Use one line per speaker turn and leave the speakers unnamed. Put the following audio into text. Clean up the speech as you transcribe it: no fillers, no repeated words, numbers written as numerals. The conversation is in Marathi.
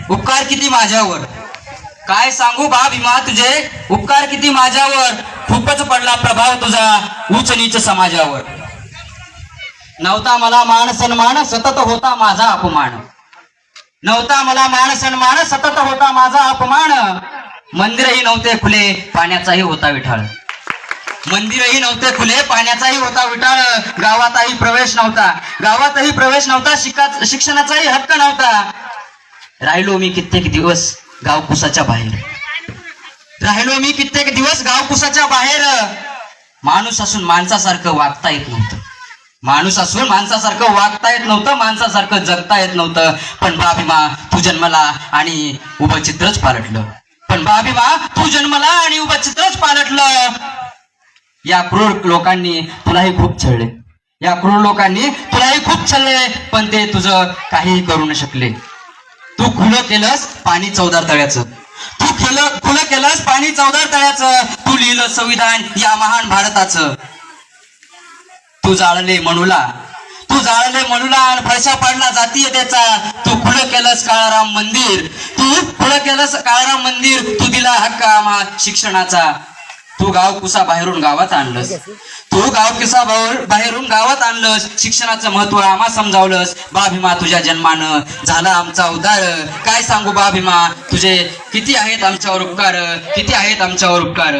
उपकार किती माझ्यावर, काय सांगू बा भीमा तुझे उपकार किती माझ्यावर, खूपच पडला प्रभाव तुझा उच्च नीच समाजावर. नव्हता मला मान सन्मान सतत होता माझा अपमान, नव्हता मला मान सन्मान सतत होता माझा अपमान. मंदिरही नव्हते खुले पाण्याचाही होता विठाळ, मंदिरही नव्हते खुले पाण्याचाही होता विटाळ. गावातही प्रवेश नव्हता, गावातही प्रवेश नव्हता, शिक्षणाचाही हक्क नव्हता. राहिलो मी कित्येक दिवस गाव कुसाच्या बाहेर, राहिलो मी कित्येक दिवस गाव कुसाच्या बाहेर. माणूस असून माणसासारखं वागता येत नव्हतं, माणूस असून माणसासारखं वागता येत नव्हतं, माणसासारखं जगता येत नव्हतं. पण बा भीमा तू जन्मला आणि उभं चित्रच पालटलं, पण बा भीमा तू जन्मला आणि उभं चित्रच पालटलं. या क्रूर लोकांनी तुलाही खूप छळले, या क्रूर लोकांनी तुलाही खूप छळले, पण ते तुझं काहीही करू न शकले. तू खुलं केलंस पाणी चौदार तळ्याचं, तू खुलं केलंस पाणी चौदार तळ्याचं. तू लिहिलं संविधान या महान भारताचं. तू जाळले म्हणूला, तू जाळले म्हणूला आणि फळशा पाडला जातीयतेचा. तू खुलं केलंस काळाराम मंदिर, तू खुलं केलंस काळाराम मंदिर. तू दिला हक्क आम्हा शिक्षणाचा. तू गाव कुसा बाहेरून गावात आणलंस, तू गाव किसा बाहेरून गावात आणलंस. शिक्षणाचं महत्व आम्हा समजावलंस. बा भीमा तुझ्या जन्मानं झाला आमचा उद्धार. काय सांगू बा भीमा तुझे किती आहेत आमच्यावर उपकार, किती आहेत आमच्यावर उपकार.